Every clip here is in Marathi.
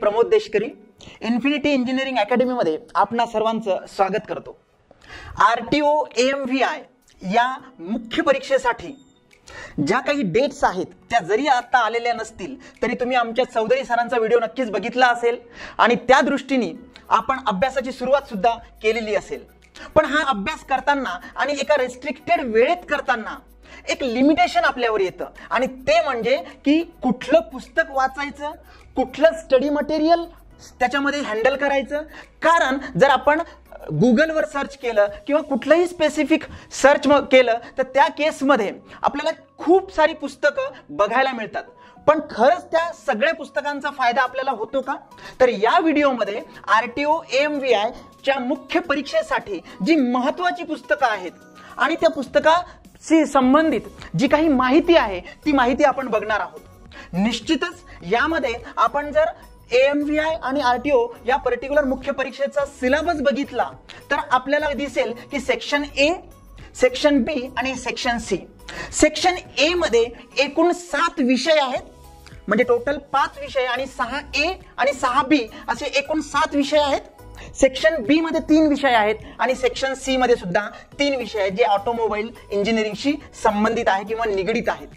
प्रमोद देशकरी इन्फिनिटी इंजिनिअरिंग अकॅडमी मध्ये आपणा सर्वांचं स्वागत करतो। आरटीओ एएमव्हीआय या मुख्य परीक्षेसाठी ज्या काही डेट्स आहेत त्या जरी आता आलेल्या नसतील तरी तुम्ही आमच्या चौधरी सरांचा व्हिडिओ नक्कीच बघितला असेल आणि त्या दृष्टीने आपण अभ्यासाची सुरुवात सुद्धा केलेली असेल। पण हा अभ्यास करताना आणि एका रेस्ट्रिक्टेड वेळेत करताना एक लिमिटेशन आपल्यावर येतं आणि ते म्हणजे की कुठलं पुस्तक वाचायचं, कुठलं स्टडी मटेरियल त्याच्यामध्ये हँडल करायचं। कारण जर आपण गुगलवर सर्च केलं किंवा कुठलंही स्पेसिफिक सर्च केलं तर त्या केसमध्ये आपल्याला खूप सारी पुस्तकं बघायला मिळतात, पण खरंच त्या सगळ्या पुस्तकांचा फायदा आपल्याला होतो का? तर या व्हिडिओमध्ये आरटीओ एएमव्हीआय च्या मुख्य परीक्षेसाठी जी महत्त्वाची पुस्तकं आहेत आणि त्या पुस्तकाशी संबंधित जी काही माहिती आहे ती माहिती आपण बघणार आहोत। निश्चितच यामध्ये आपण जर एएमव्हीआय आणि आरटीओ या पर्टिक्युलर मुख्य परीक्षेचा सिलेबस बघितला तर आपल्याला दिसेल की सेक्शन ए, सेक्शन बी आणि सेक्शन सी। सेक्शन ए मध्ये एकूण 7 विषय आहेत, म्हणजे टोटल 5 विषय आणि 6 ए आणि 6 बी असे एकूण 7 विषय आहेत। सेक्शन बी मध्ये 3 विषय आहेत आणि सेक्शन सी मध्ये सुद्धा 3 विषय आहेत जे ऑटोमोबाईल इंजिनिअरिंगशी संबंधित आहे किंवा निगडित आहेत।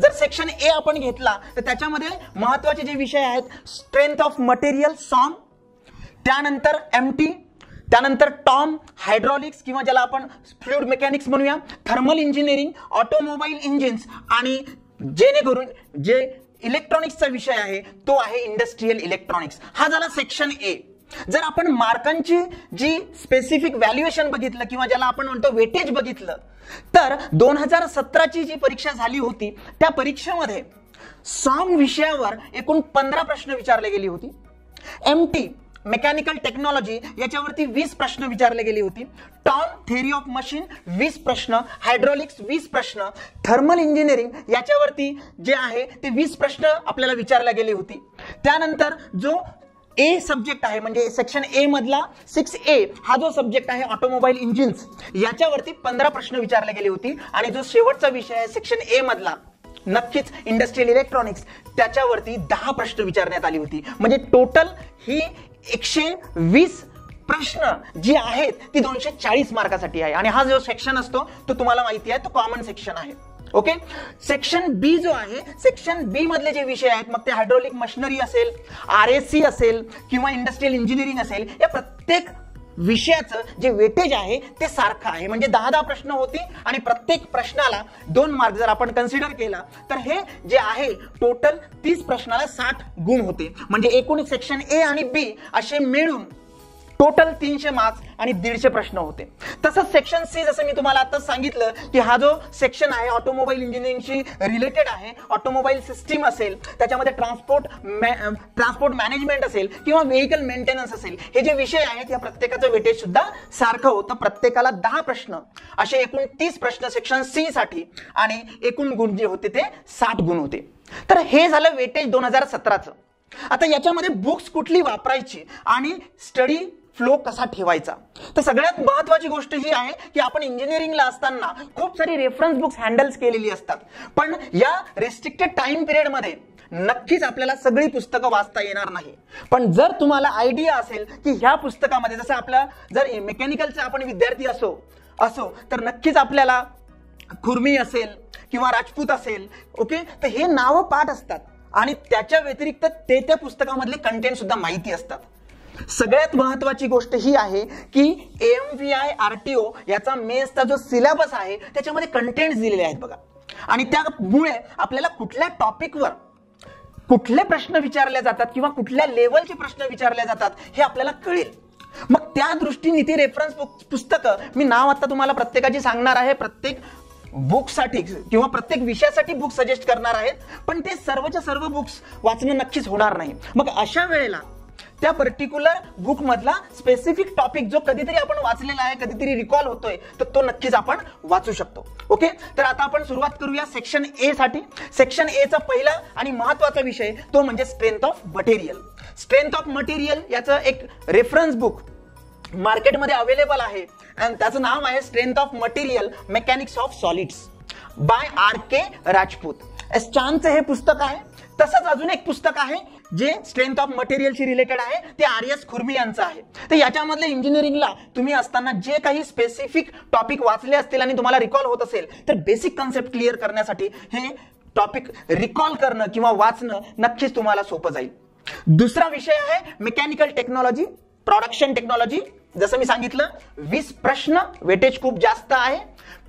जर सेक्शन ए आपण घेतला तर त्याच्यामध्ये महत्त्वाचे जे विषय आहेत स्ट्रेंथ ऑफ मटेरियल सॉम, त्यानंतर एमटी, त्यानंतर टॉम, हायड्रॉलिक्स किंवा ज्याला आपण फ्लुइड मेकॅनिक्स म्हणूया, थर्मल इंजिनिअरिंग, ऑटोमोबाईल इंजिन्स आणि जेणेकरून जे इलेक्ट्रॉनिक्सचा विषय आहे तो आहे इंडस्ट्रियल इलेक्ट्रॉनिक्स। हा झाला सेक्शन ए। जर आपण मार्कांची जी स्पेसिफिक व्हॅल्युएशन बघितलं किंवा ज्याला आपण म्हणतो वेटेज बघितलं तर 2017 ची जी परीक्षा झाली होती त्या परीक्षेमध्ये सॉम विषयावर एकूण 15 प्रश्न विचारले गेली होती। एमटी मेकॅनिकल टेक्नॉलॉजी याच्यावरती 20 प्रश्न विचारले गेले होते। टॉम थेअरी ऑफ मशीन 20 प्रश्न, हायड्रॉलिक्स 20 प्रश्न, थर्मल इंजिनिअरिंग याच्यावरती जे आहे ते 20 प्रश्न आपल्याला विचारले गेले होते। त्यानंतर जो ए सब्जेक्ट आहे म्हणजे सेक्शन ए मधला 6A हा जो सब्जेक्ट आहे ऑटोमोबाईल इंजिन्स याच्यावरती 15 प्रश्न विचारले गेले होते आणि जो शेवटचा विषय आहे सेक्शन ए मधला नक्कीच इंडस्ट्रियल इलेक्ट्रॉनिक्स त्याच्यावरती 10 प्रश्न विचारण्यात आली होती। म्हणजे टोटल ही 120 प्रश्न जी आहेत ती 240 मार्कासाठी आहे आणि हा जो सेक्शन असतो तो तुम्हाला माहिती आहे तो कॉमन सेक्शन आहे। ओके, सेक्शन बी जो आहे, सेक्शन बी मधले जे विषय आहेत मग ते हायड्रॉलिक मशिनरी असेल, आरएससी असेल किंवा इंडस्ट्रियल इंजिनिअरिंग असेल, या प्रत्येक विषयाचं जे वेटेज आहे ते सारखं आहे। म्हणजे 10 प्रश्न होते आणि प्रत्येक प्रश्नाला 2 मार्क जर आपण कन्सिडर केला तर हे जे आहे टोटल 30 प्रश्नाला 60 गुण होते। म्हणजे एकूण सेक्शन ए आणि बी असे मिळून टोटल 300 मार्क्स आणि 150 प्रश्न होते। तसंच सेक्शन सी जसं मी तुम्हाला आता सांगितलं की हा जो सेक्शन आहे ऑटोमोबाईल इंजिनिअरिंगशी रिलेटेड आहे। ऑटोमोबाईल सिस्टीम असेल, त्याच्यामध्ये ट्रान्सपोर्ट मॅनेजमेंट असेल किंवा व्हेइकल मेंटेनन्स असेल, हे जे विषय आहेत या प्रत्येकाचं वेटेज सुद्धा सारखं होतं। प्रत्येकाला 10 प्रश्न असे एकूण 30 प्रश्न सेक्शन सी साठी आणि एकूण गुण जे होते ते 60 गुण होते। तर हे झालं वेटेज 2017चं। आता याच्यामध्ये बुक्स कुठली वापरायची आणि स्टडी फ्लो कसा ठेवायचा, तर सगळ्यात महत्त्वाची गोष्ट ही आहे की आपण इंजिनिअरिंगला असताना खूप सारी रेफरन्स बुक्स हँडल्स केलेली असतात, पण या रेस्ट्रिक्टेड टाइम पिरियड मध्ये नक्कीच आपल्याला सगळी पुस्तकं वाचता येणार नाही। पण जर तुम्हाला आयडिया असेल की ह्या पुस्तकामध्ये जसं आपलं जर मेकॅनिकलचे आपण विद्यार्थी असो तर नक्कीच आपल्याला खुर्मी असेल किंवा राजपूत असेल, ओके, तर हे नावं पाठ असतात आणि त्याच्या व्यतिरिक्त ते त्या पुस्तकामधले कंटेंट सुद्धा माहिती असतात। सगळ्यात महत्त्वाची गोष्ट ही आहे की एएमव्हीआय आरटीओ याचा मेन्सचा जो सिलेबस आहे त्याच्यामध्ये कंटेंट्स दिलेले आहेत बघा, आणि त्यामुळे आपल्याला कुठल्या टॉपिकवर कुठले प्रश्न विचारले जातात किंवा कुठल्या लेवलचे प्रश्न विचारले जातात हे आपल्याला कळेल। मग त्या दृष्टीने ती रेफरन्स पुस्तकं मी नाव आता तुम्हाला प्रत्येकाची सांगणार आहे, प्रत्येक बुकसाठी किंवा प्रत्येक विषयासाठी बुक सजेस्ट करणार आहेत, पण ते सर्वच्या सर्व बुक्स वाचणं नक्कीच होणार नाही। मग अशा वेळेला त्या पर्टिक्युलर बुक मधला स्पेसिफिक टॉपिक जो कधीतरी आपण वाचलेला आहे, कधीतरी रिकॉल होतोय, तर तो नक्कीच आपण वाचू शकतो। ओके, तर आता आपण सुरुवात करूया सेक्शन ए साठी। सेक्शन ए चा पहिला आणि महत्त्वाचा विषय तो म्हणजे strength of material. Strength of material याचं एक रेफरन्स बुक मार्केटमध्ये अवेलेबल आहे आणि त्याचं नाव आहे strength of material mechanics of solids by R K Rajput. एस्चानचं हे पुस्तक आहे। तसंच अजून एक पुस्तक आहे जे स्ट्रेंथ ऑफ मटेरियलशी रिलेटेड आहे, ते RS खुर्मी यांचं आहे. तर याच्यामधले इंजिनिअरिंगला तुम्ही असताना जे काही स्पेसिफिक टॉपिक वाचले असतील आणि तुम्हाला रिकॉल होत असेल तर बेसिक कन्सेप्ट क्लिअर करण्यासाठी हे टॉपिक रिकॉल करणं किंवा वाचणं नक्कीच तुम्हाला सोपं जाईल. दुसरा विषय आहे मेकॅनिकल टेक्नॉलॉजी, प्रोडक्शन टेक्नॉलॉजी. जसं मी सांगितलं 20 प्रश्न, वेटेज खूप जास्त आहे.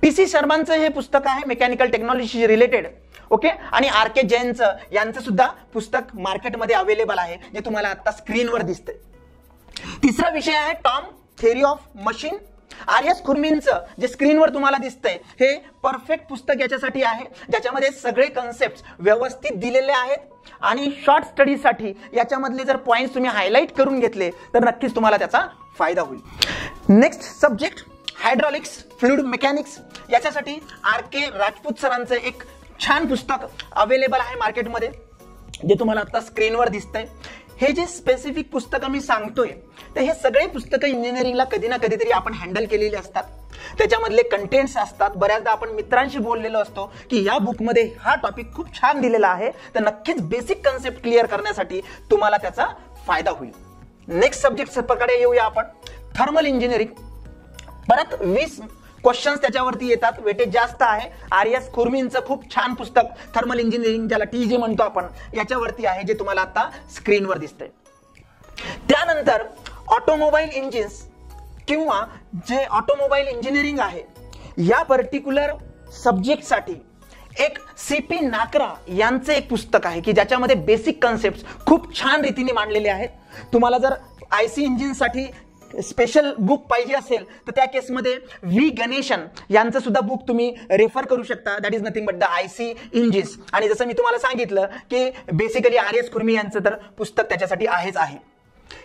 PC शर्मांचं हे पुस्तक आहे मेकॅनिकल टेक्नॉलॉजीशी रिलेटेड. ओके, आणि RK जैनचं यांचं सुद्धा पुस्तक मार्केटमध्ये अवेलेबल आहे जे तुम्हाला आता स्क्रीनवर दिसतंय. तिसरा विषय आहे Tom theory of machine. RS खुर्मींचं जे स्क्रीनवर तुम्हाला दिसतंय हे परफेक्ट पुस्तक याच्यासाठी आहे ज्याच्यामध्ये सगळे कन्सेप्ट व्यवस्थित दिलेले आहेत आणि शॉर्ट स्टडीसाठी याच्यामधले जर पॉइंट्स तुम्ही हायलाइट करून घेतले तर नक्कीच तुम्हाला त्याचा फायदा होईल. Next subject hydraulics, fluid mechanics. याच्यासाठी RK राजपूत सरांचं एक छान पुस्तक अवेलेबल आहे मार्केटमध्ये जे तुम्हाला आता स्क्रीनवर दिसतंय. हे जे स्पेसिफिक पुस्तकं मी सांगतोय तर हे सगळे पुस्तकं इंजिनिअरिंगला कधी ना कधीतरी आपण हँडल केलेले असतात. त्याच्यामधले कंटेंट्स असतात. बऱ्याचदा आपण मित्रांशी बोललेलो असतो की या बुकमध्ये हा टॉपिक खूप छान दिलेला आहे, तर नक्कीच बेसिक कन्सेप्ट क्लिअर करण्यासाठी तुम्हाला त्याचा फायदा होईल. नेक्स्ट सब्जेक्टकडे येऊया आपण, थर्मल इंजिनिअरिंग. परत 20 क्वेश्चन्स त्याच्यावरती येतात, वेटेज जास्त आहे. RS खुर्मींचं खूप छान पुस्तक थर्मल इंजिनिअरिंग ज्याला TG म्हणतो आपण याच्यावरती आहे जे तुम्हाला आता स्क्रीनवर दिसतंय. त्यानंतर ऑटोमोबाईल इंजिन्स किंवा जे ऑटोमोबाईल इंजिनिअरिंग आहे या पर्टिक्युलर सब्जेक्टसाठी एक CP नाकरा यांचं एक पुस्तक आहे की ज्याच्यामध्ये बेसिक कन्सेप्ट खूप छान रीतीने मांडलेले आहेत. तुम्हाला जर IC इंजिनसाठी स्पेशल बुक पाहिजे असेल तर त्या केसमध्ये V गणेशन यांचं सुद्धा बुक तुम्ही रेफर करू शकता. That is nothing but the IC engines. आणि जसं मी तुम्हाला सांगितलं की बेसिकली RS खुर्मी यांचं तर पुस्तक त्याच्यासाठी आहेच आहे.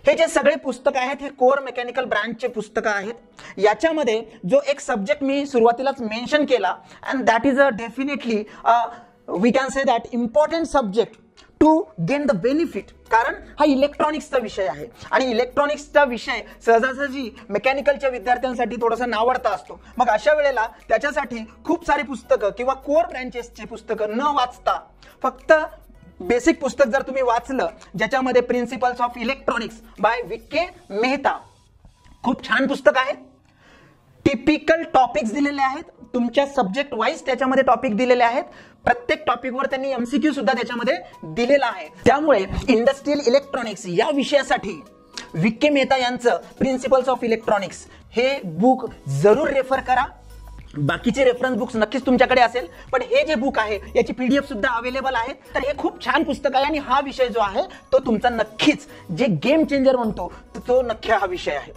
हे जे सगळे पुस्तक आहेत हे कोर मेकॅनिकल ब्रांचचे पुस्तकं आहेत. याच्यामध्ये जो एक सब्जेक्ट मी सुरुवातीलाच मेन्शन केला and that is a definitely we can say that important subject to gain the benefit, कारण हा इलेक्ट्रॉनिक्सचा विषय आहे आणि इलेक्ट्रॉनिक्सचा विषय सहजासहजी मेकॅनिकलच्या विद्यार्थ्यांसाठी थोडासा नावडता असतो. मग अशा वेळेला त्याच्यासाठी खूप सारी पुस्तकं किंवा कोर ब्रँचेसची पुस्तकं न वाचता फक्त बेसिक पुस्तक जर तुम्ही वाचलं ज्याच्यामध्ये principles of electronics by VK Mehta, खूप छान पुस्तक आहे. टिपिकल टॉपिक्स दिलेले आहेत, तुमच्या सब्जेक्ट वाईज त्याच्यामध्ये टॉपिक दिलेले आहेत. प्रत्येक टॉपिकवर त्यांनी MCQ सुद्धा त्याच्यामध्ये दिलेला आहे. त्यामुळे इंडस्ट्रियल इलेक्ट्रॉनिक्स या विषयासाठी VK मेहता यांचं प्रिन्सिपल्स ऑफ इलेक्ट्रॉनिक्स हे बुक जरूर रेफर करा. बाकीचे रेफरन्स बुक्स नक्कीच तुमच्याकडे असेल, पण हे जे बुक आहे याची PDF सुद्धा अवेलेबल आहे. तर हे खूप छान पुस्तक आहे आणि हा विषय जो आहे तो तुमचा नक्कीच जे गेम चेंजर म्हणतो तो नक्की हा विषय आहे.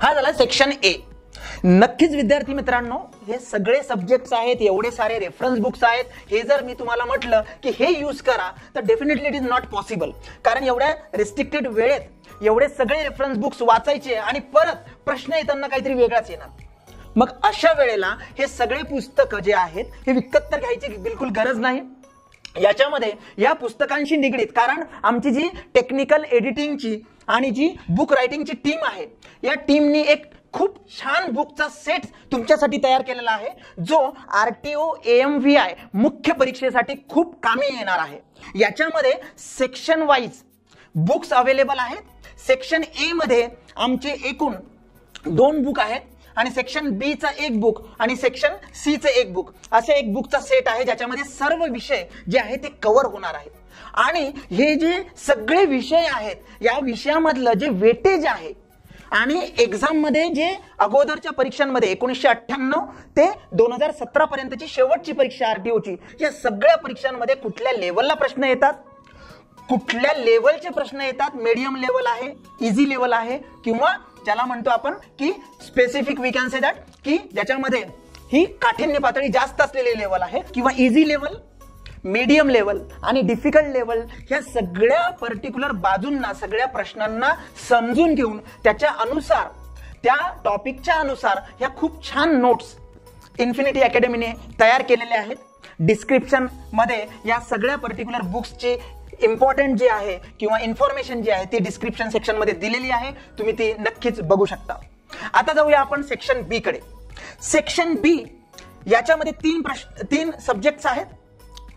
हा झाला सेक्शन A. नक्कीच विद्यार्थी मित्रांनो हे सगळे सब्जेक्ट्स आहेत, एवढे सारे रेफरन्स बुक्स आहेत, हे जर मी तुम्हाला म्हटलं की हे यूज करा तर definitely it is not possible. कारण एवढ्या रिस्ट्रिक्टेड वेळेत एवढे सगळे रेफरन्स बुक्स वाचायचे आणि परत प्रश्न येताना काहीतरी वेगळाच येणार. मग अशा वेळेला हे सगळे पुस्तकं जे आहेत हे विकत तर घ्यायची बिलकुल गरज नाही. याच्यामध्ये या पुस्तकांशी निगडीत, कारण आमची जी टेक्निकल एडिटिंगची आणि जी बुक रायटिंगची टीम आहे या टीमनी एक खूप छान बुकचा सेट तुमच्यासाठी तयार केलेला आहे जो RTO AMVI मुख्य परीक्षेसाठी खूप कामी येणार आहे. याच्यामध्ये सेक्शन वाईज बुक्स अवेलेबल आहेत. सेक्शन A मध्ये आमचे एकूण 2 बुक आहेत आणि सेक्शन B चा एक बुक आणि सेक्शन C चं एक बुक, असे एक बुकचा सेट आहे ज्याच्यामध्ये सर्व विषय जे आहेत ते कव्हर होणार आहेत. आणि हे जे सगळे विषय आहेत या विषयामधलं जे वेटेज आहे आणि एक्झाम मध्ये जे अगोदरच्या परीक्षांमध्ये 1998 ते 2017 पर्यंतची शेवटची परीक्षा RTOची, या सगळ्या परीक्षांमध्ये कुठल्या लेवलला प्रश्न येतात, कुठल्या लेवलचे प्रश्न येतात, मीडियम लेवल आहे, इझी लेवल आहे किंवा ज्याला म्हणतो आपण की specific we can say that की ज्याच्यामध्ये ही काठिण्य पातळी जास्त असलेली लेवल आहे किंवा इझी लेवल, मीडियम लेवल आणि डिफिकल्ट लेवल, ह्या सगळ्या पर्टिक्युलर बाजूंना सगळ्या प्रश्नांना समजून घेऊन त्याच्या अनुसार त्या टॉपिकच्या अनुसार ह्या खूप छान नोट्स इन्फिनिटी अकॅडमीने तयार केलेल्या आहेत. डिस्क्रिप्शन मध्ये या सगळ्या पर्टिक्युलर बुक्सचे इम्पॉर्टंट जे आहे किंवा इन्फॉर्मेशन जी आहे ती डिस्क्रिप्शन सेक्शन मध्ये दिलेली आहे, तुम्ही ती नक्कीच बघू शकता. आता जाऊया आपण सेक्शन B कडे. सेक्शन B याच्यामध्ये 3 सब्जेक्ट्स आहेत.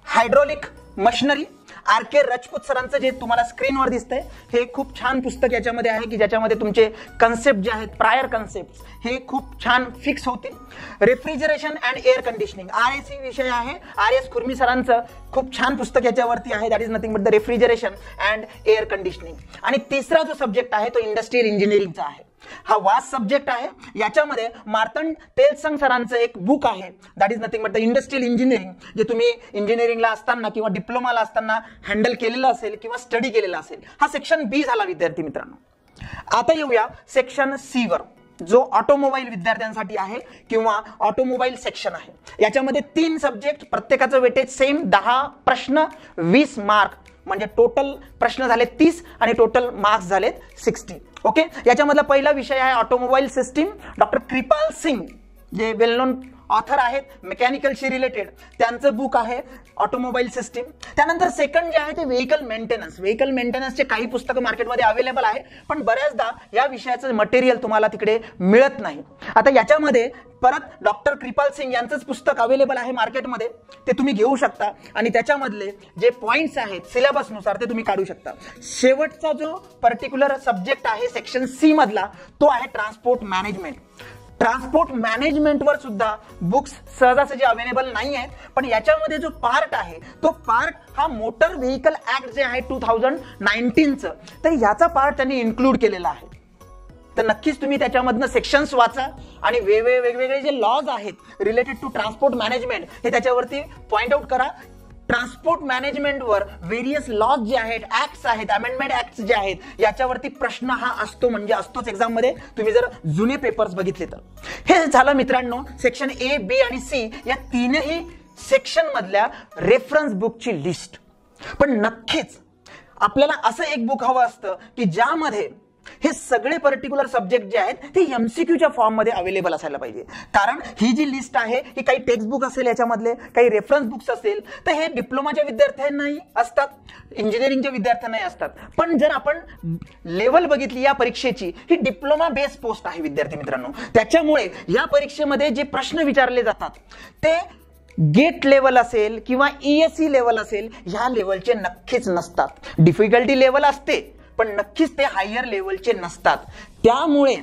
हायड्रॉलिक मशिनरी RK राजपूत सरांचं जे तुम्हाला स्क्रीनवर दिसतंय हे खूप छान पुस्तक याच्यामध्ये आहे की ज्याच्यामध्ये तुमचे कन्सेप्ट जे आहेत, प्रायर कन्सेप्ट हे खूप छान फिक्स होतील. Refrigeration and air conditioning RAC विषय आहे. RS खुर्मी सरांचं खूप छान पुस्तक याच्यावरती आहे, that is nothing but the refrigeration and air conditioning. आणि तिसरा जो सब्जेक्ट आहे तो इंडस्ट्रियल इंजिनिअरिंगचा आहे. हा वास्ट सब्जेक्ट आहे. याच्यामध्ये मार्तंड तेलसंग सरांचं एक बुक आहे, that is nothing but the industrial engineering, जे तुम्ही इंजिनिअरिंगला असताना किंवा डिप्लोमाला असताना हँडल केलेलं असेल किंवा स्टडी केलेला असेल. हा सेक्शन बी झाला विद्यार्थी मित्रांनो. आता येऊया सेक्शन सी वर, जो ऑटोमोबाईल विद्यार्थ्यांसाठी आहे किंवा ऑटोमोबाईल सेक्शन आहे. याच्यामध्ये 3 सब्जेक्ट, प्रत्येकाचं वेटेज सेम, 10 प्रश्न 20 मार्क, म्हणजे टोटल प्रश्न झाले 30 आणि टोटल मार्क्स झालेत 60. ओके, याच्यामधला पहिला विषय आहे automobile system. Doctor Kripal Singh जे वेल नोन ऑथर आहेत मेकॅनिकलशी रिलेटेड, त्यांचं बुक आहे ऑटोमोबाईल सिस्टीम. त्यानंतर सेकंड जे आहे ते व्हेकल मेंटेनन्स. व्हेकल मेंटेनन्सचे काही पुस्तकं मार्केटमध्ये अवेलेबल आहे, पण बऱ्याचदा या विषयाचं मटेरियल तुम्हाला तिकडे मिळत नाही. आता याच्यामध्ये परत डॉक्टर कृपाल सिंग यांचंच पुस्तक अवेलेबल आहे मार्केटमध्ये, ते तुम्ही घेऊ शकता आणि त्याच्यामधले जे पॉइंट्स आहेत सिलेबसनुसार ते तुम्ही काढू शकता. शेवटचा जो पर्टिक्युलर सब्जेक्ट आहे सेक्शन सी मधला तो आहे ट्रान्सपोर्ट मॅनेजमेंट. ट्रान्सपोर्ट मॅनेजमेंटवर सुद्धा बुक्स सहजासहजी अवेलेबल नाही आहेत, पण याच्यामध्ये जो पार्ट आहे तो पार्ट हा मोटर व्हेकल ऍक्ट जे आहे 2019चं, तर याचा पार्ट त्यांनी इन्क्लूड केलेला आहे. तर नक्कीच तुम्ही त्याच्यामधनं सेक्शन्स वाचा आणि वेगवेगळे जे लॉज आहेत रिलेटेड टू ट्रान्सपोर्ट मॅनेजमेंट हे त्याच्यावरती पॉइंट आउट करा. ट्रान्सपोर्ट मॅनेजमेंटवर व्हेरियस लॉज जे आहेत, ऍक्ट्स आहेत, अमेंडमेंट ऍक्ट्स जे आहेत, याच्यावरती प्रश्न हा असतो, म्हणजे असतोच एक्झाम मध्ये, तुम्ही जर जुने पेपर्स बघितले तर. हे झालं मित्रांनो सेक्शन ए, बी आणि सी या तीनही सेक्शन मधल्या रेफरन्स बुकची लिस्ट. पण नक्कीच आपल्याला असं एक बुक हवं असतं की ज्यामध्ये हे सगळे पर्टिक्युलर सब्जेक्ट जे आहेत ते एमसीक्यूच्या फॉर्म मध्ये अवेलेबल असायला पाहिजे. कारण ही जी लिस्ट आहे ही काही टेक्स्ट बुक असेल, याच्यामधले काही रेफरन्स बुक्स असेल, तर हे डिप्लोमाच्या विद्यार्थ्यांनाही असतात, इंजिनिअरिंगच्या विद्यार्थ्यांनाही असतात. पण जर आपण लेवल बघितली या परीक्षेची, ही डिप्लोमा बेस पोस्ट आहे विद्यार्थी मित्रांनो. त्याच्यामुळे या परीक्षेमध्ये जे प्रश्न विचारले जातात ते गेट लेवल असेल किंवा ESE लेवल असेल ह्या लेवलचे नक्कीच नसतात. डिफिकल्टी लेवल असते पण नक्कीच ते हायर लेवलचे नसतात. त्यामुळे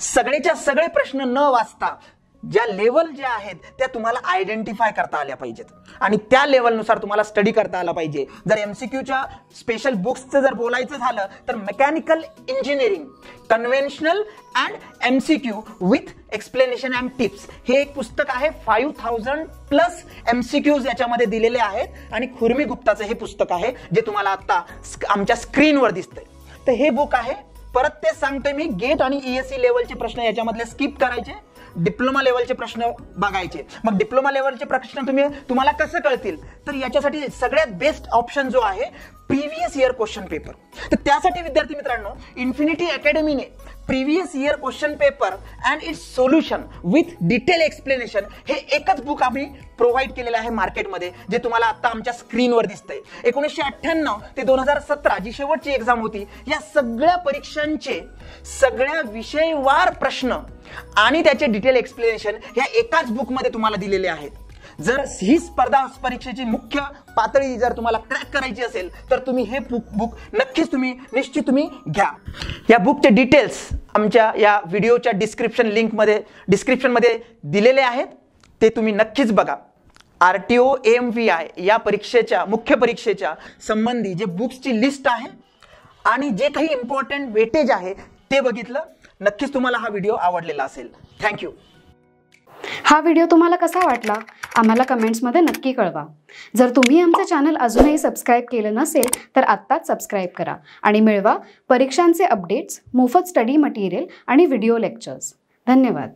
सगळेच्या सगळे प्रश्न न वाचता ज्या लेवल ज्या आहेत त्या तुम्हाला आयडेंटिफाय करता आल्या पाहिजेत आणि त्या लेवलनुसार तुम्हाला स्टडी करता आला पाहिजे. जर एमसीक्यूच्या स्पेशल बुक्सचं जर बोलायचं झालं तर mechanical engineering conventional and MCQ with explanation and tips हे एक पुस्तक आहे. 5000+ एमसीक्यूज याच्यामध्ये दिलेले आहेत आणि खुर्मी गुप्ताचं हे पुस्तक आहे जे तुम्हाला आता आमच्या स्क्रीनवर दिसतंय. तर हे बुक आहे. परत ते सांगतोय मी, गेट आणि ESE लेवलचे प्रश्न याच्यामधले स्किप करायचे, डिप्लोमा लेवलचे प्रश्न बघायचे. मग डिप्लोमा लेवलचे प्रश्न तुम्हाला कसं कळतील, तर याच्यासाठी सगळ्यात बेस्ट ऑप्शन जो आहे प्रीवियस इयर क्वेश्चन पेपर. तर त्यासाठी विद्यार्थी मित्रांनो इन्फिनिटी अकॅडमीने previous year question paper and its solution with detail explanation हे एकच बुक आम्ही प्रोव्हाइड केलेलं आहे मार्केटमध्ये, जे तुम्हाला आता आमच्या स्क्रीनवर दिसतंय. 1998 ते 2017 जी शेवटची एक्झाम होती, या सगळ्या परीक्षांचे सगळ्या विषयवार प्रश्न आणि त्याचे डिटेल एक्सप्लेनेशन या एकाच बुकमध्ये तुम्हाला दिलेले आहेत. जर ही स्पर्धा परीक्षेची मुख्य पातळी जर तुम्हाला क्रॅक करायची असेल तर तुम्ही हे बुक नक्कीच निश्चित घ्या. या बुकचे डिटेल्स आमच्या या व्हिडिओच्या डिस्क्रिप्शन मध्ये दिलेले आहेत, ते तुम्ही नक्कीच बघा. RTO AMVI या परीक्षेच्या मुख्य परीक्षेच्या संबंधी जे बुक्सची लिस्ट आहे आणि जे काही इम्पॉर्टंट वेटेज आहे ते बघितलं. नक्कीच तुम्हाला हा व्हिडिओ आवडलेला असेल. थँक्यू. हा व्हिडिओ तुम्हाला कसा वाटला आम्हाला कमेंट्समध्ये नक्की कळवा. जर तुम्ही आमचं चॅनल अजूनही सबस्क्राईब केलं नसेल तर आत्ताच सबस्क्राईब करा आणि मिळवा परीक्षांचे अपडेट्स, मोफत स्टडी मटेरियल आणि व्हिडिओ लेक्चर्स. धन्यवाद.